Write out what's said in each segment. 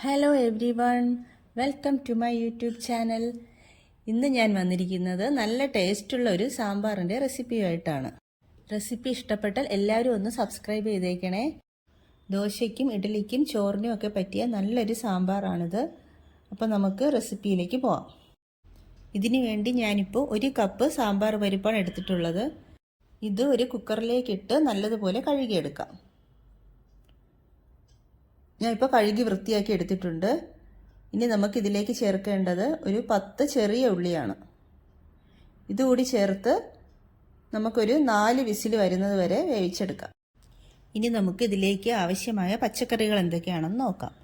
Hello everyone, welcome to my YouTube channel. ഇന്ന് ഞാൻ വന്നിരിക്കുന്നത് നല്ല ടേസ്റ്റുള്ള ഒരു സാമ്പാറിൻ്റെ റെസിപ്പിയുമായിട്ടാണ്. റെസിപ്പി ഇഷ്ടപ്പെട്ടാൽ എല്ലാവരും ഒന്ന് സബ്സ്ക്രൈബ് ചെയ്തേക്കണേ. ദോശയ്ക്കും ഇഡ്ഡലിക്കും ചോറിനും ഒക്കെ പറ്റിയ നല്ലൊരു സാമ്പാറാണിത്. അപ്പോൾ നമുക്ക് റെസിപ്പിയിലേക്ക് പോവാം. ഇതിനു വേണ്ടി ഞാനിപ്പോൾ 1 കപ്പ് സാമ്പാർ പരിപ്പാണ് എടുത്തിട്ടുള്ളത്. ഇത് ഒരു കുക്കറിലേക്കിട്ട് നല്ലതുപോലെ കഴുകിയെടുക്കാം. ഞാൻ ഇപ്പോൾ കഴുകി വൃത്തിയാക്കി എടുത്തിട്ടുണ്ട്. ഇനി നമുക്കിതിലേക്ക് ചേർക്കേണ്ടത് ഒരു 10 ചെറിയ ഉള്ളിയാണ്. ഇതുകൂടി ചേർത്ത് നമുക്കൊരു 4 വിസിൽ വരുന്നത് വരെ വേവിച്ചെടുക്കാം. ഇനി നമുക്ക് ഇതിലേക്ക് ആവശ്യമായ പച്ചക്കറികൾ എന്തൊക്കെയാണെന്ന് നോക്കാം.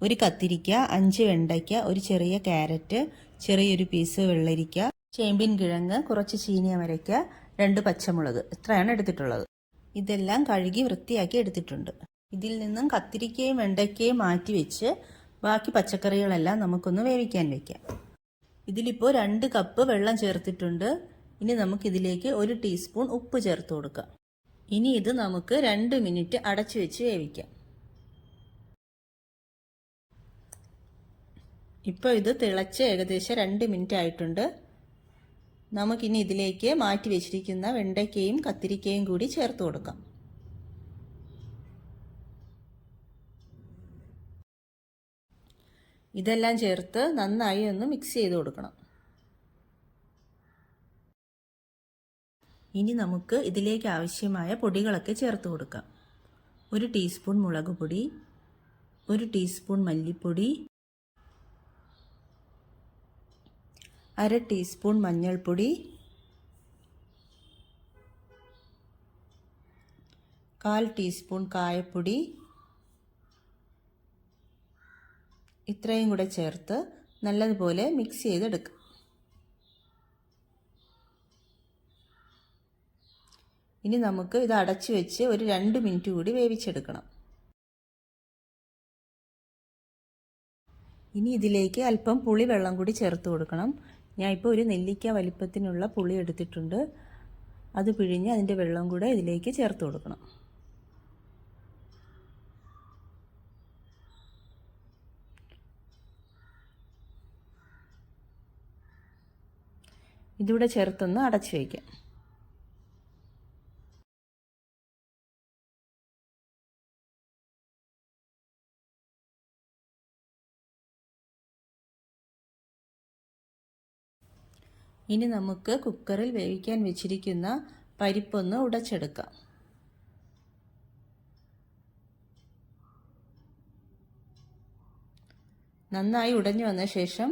ഒരു കത്തിരിക്ക, 5 വെണ്ടയ്ക്ക, ഒരു ചെറിയ ക്യാരറ്റ്, ചെറിയൊരു പീസ് വെള്ളരിക്ക, ചേമ്പിൻ കിഴങ്ങ്, കുറച്ച് ചീനിയമരയ്ക്ക, 2 പച്ചമുളക്, ഇത്രയാണ് എടുത്തിട്ടുള്ളത്. ഇതെല്ലാം കഴുകി വൃത്തിയാക്കി എടുത്തിട്ടുണ്ട്. ഇതിൽ നിന്നും കത്തിരിക്കയും വെണ്ടയ്ക്കയും മാറ്റി വെച്ച് ബാക്കി പച്ചക്കറികളെല്ലാം നമുക്കൊന്ന് വേവിക്കാൻ വയ്ക്കാം. ഇതിലിപ്പോൾ 2 കപ്പ് വെള്ളം ചേർത്തിട്ടുണ്ട്. ഇനി നമുക്കിതിലേക്ക് 1 ടീസ്പൂൺ ഉപ്പ് ചേർത്ത് കൊടുക്കാം. ഇനി ഇത് നമുക്ക് 2 മിനിറ്റ് അടച്ചു വെച്ച് വേവിക്കാം. ഇപ്പോൾ ഇത് തിളച്ച് ഏകദേശം 2 മിനിറ്റ് ആയിട്ടുണ്ട്. നമുക്കിനി ഇതിലേക്ക് മാറ്റി വെച്ചിരിക്കുന്ന വെണ്ടയ്ക്കയും കത്തിരിക്കയും കൂടി ചേർത്ത് കൊടുക്കാം. ഇതെല്ലാം ചേർത്ത് നന്നായി ഒന്ന് മിക്സ് ചെയ്ത് കൊടുക്കണം. ഇനി നമുക്ക് ഇതിലേക്ക് ആവശ്യമായ പൊടികളൊക്കെ ചേർത്ത് കൊടുക്കാം. 1 ടീസ്പൂൺ മുളക് പൊടി, 1 ടീസ്പൂൺ മല്ലിപ്പൊടി, 1/2 ടീസ്പൂൺ മഞ്ഞൾപ്പൊടി, 1/4 ടീസ്പൂൺ കായപ്പൊടി, ഇത്രയും കൂടെ ചേർത്ത് നല്ലതുപോലെ മിക്സ് ചെയ്തെടുക്കാം. ഇനി നമുക്ക് ഇത് അടച്ചു വെച്ച് ഒരു 2 മിനിറ്റ് കൂടി വേവിച്ചെടുക്കണം. ഇനി ഇതിലേക്ക് അല്പം പുളി വെള്ളം കൂടി ചേർത്ത് കൊടുക്കണം. ഞാൻ ഇപ്പോൾ ഒരു നെല്ലിക്ക വലിപ്പത്തിനുള്ള പുളി എടുത്തിട്ടുണ്ട്. അത് പിഴിഞ്ഞ് അതിൻ്റെ വെള്ളം കൂടെ ഇതിലേക്ക് ചേർത്ത് കൊടുക്കണം. ഇതിവിടെ ചേർത്തൊന്ന് അടച്ചു വയ്ക്കാം. ഇനി നമുക്ക് കുക്കറിൽ വേവിക്കാൻ വെച്ചിരിക്കുന്ന പരിപ്പൊന്ന് ഉടച്ചെടുക്കാം. നന്നായി ഉടഞ്ഞു വന്ന ശേഷം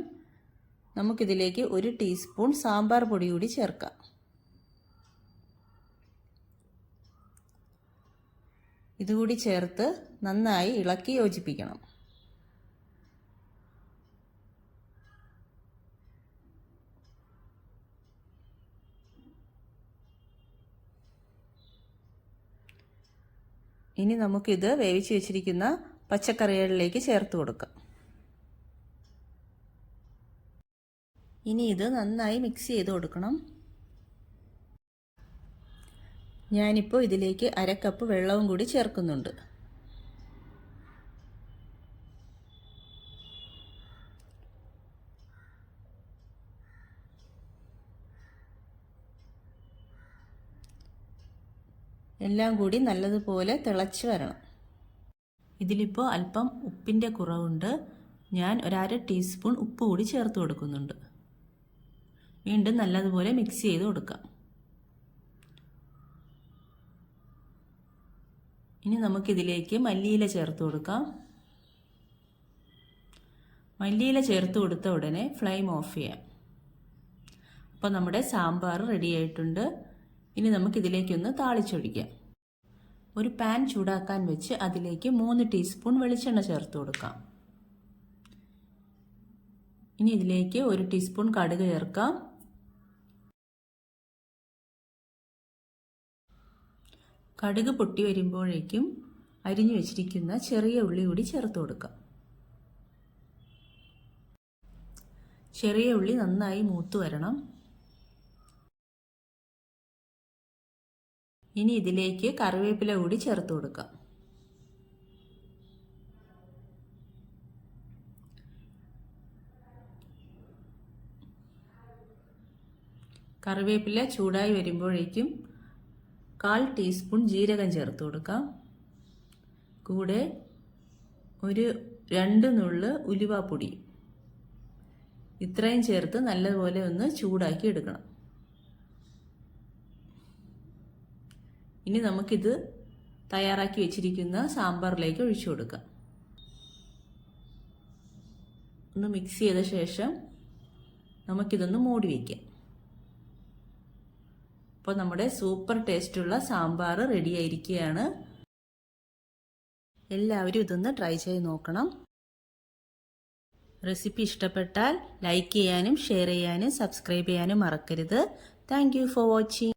നമുക്കിതിലേക്ക് 1 ടീസ്പൂൺ സാമ്പാർ പൊടി കൂടി ചേർക്കാം. ഇതുകൂടി ചേർത്ത് നന്നായി ഇളക്കി യോജിപ്പിക്കണം. ഇനി നമുക്കിത് വേവിച്ച് വെച്ചിരിക്കുന്ന പച്ചക്കറികളിലേക്ക് ചേർത്ത് കൊടുക്കാം. ഇനി ഇത് നന്നായി മിക്സ് ചെയ്ത് കൊടുക്കണം. ഞാനിപ്പോൾ ഇതിലേക്ക് 1/2 കപ്പ് വെള്ളവും കൂടി ചേർക്കുന്നുണ്ട്. എല്ലാം കൂടി നല്ലതുപോലെ തിളച്ച് വരണം. ഇതിലിപ്പോൾ അല്പം ഉപ്പിൻ്റെ കുറവുണ്ട്. ഞാൻ 1/2 ടീസ്പൂൺ ഉപ്പ് കൂടി ചേർത്ത് കൊടുക്കുന്നുണ്ട്. വീണ്ടും നല്ലതുപോലെ മിക്സ് ചെയ്ത് കൊടുക്കാം. ഇനി നമുക്കിതിലേക്ക് മല്ലിയില ചേർത്ത് കൊടുക്കാം. മല്ലിയില ചേർത്ത് കൊടുത്ത ഉടനെ ഫ്ലെയിം ഓഫ് ചെയ്യാം. അപ്പോൾ നമ്മുടെ സാമ്പാർ റെഡി ആയിട്ടുണ്ട്. ഇനി നമുക്കിതിലേക്കൊന്ന് താളിച്ചൊഴിക്കാം. ഒരു പാൻ ചൂടാക്കാൻ വെച്ച് അതിലേക്ക് 3 ടീസ്പൂൺ വെളിച്ചെണ്ണ ചേർത്ത് കൊടുക്കാം. ഇനി ഇതിലേക്ക് 1 ടീസ്പൂൺ കടുക് ചേർക്കാം. കടുക് പൊട്ടി വരുമ്പോഴേക്കും അരിഞ്ഞു വെച്ചിരിക്കുന്ന ചെറിയ ഉള്ളി കൂടി ചേർത്ത് കൊടുക്കാം. ചെറിയ ഉള്ളി നന്നായി മൂത്ത് വരണം. ഇനി ഇതിലേക്ക് കറിവേപ്പില കൂടി ചേർത്ത് കൊടുക്കാം. കറിവേപ്പില ചൂടായി വരുമ്പോഴേക്കും 1/4 ടീസ്പൂൺ ജീരകം ചേർത്ത് കൊടുക്കാം. കൂടെ ഒരു 2 നുള്ള് ഉലുവാപ്പൊടി. ഇത്രയും ചേർത്ത് നല്ലപോലെ ഒന്ന് ചൂടാക്കി എടുക്കണം. ഇനി നമുക്കിത് തയ്യാറാക്കി വെച്ചിരിക്കുന്ന സാമ്പാറിലേക്ക് ഒഴിച്ചു കൊടുക്കാം. ഒന്ന് മിക്സ് ചെയ്ത ശേഷം നമുക്കിതൊന്ന് മൂടി വയ്ക്കാം. അപ്പോൾ നമ്മുടെ സൂപ്പർ ടേസ്റ്റുള്ള സാമ്പാർ റെഡി ആയിരിക്കുകയാണ്. എല്ലാവരും ഇതൊന്ന് ട്രൈ ചെയ്ത് നോക്കണം. റെസിപ്പി ഇഷ്ടപ്പെട്ടാൽ ലൈക്ക് ചെയ്യാനും ഷെയർ ചെയ്യാനും സബ്സ്ക്രൈബ് ചെയ്യാനും മറക്കരുത്. Thank you for watching.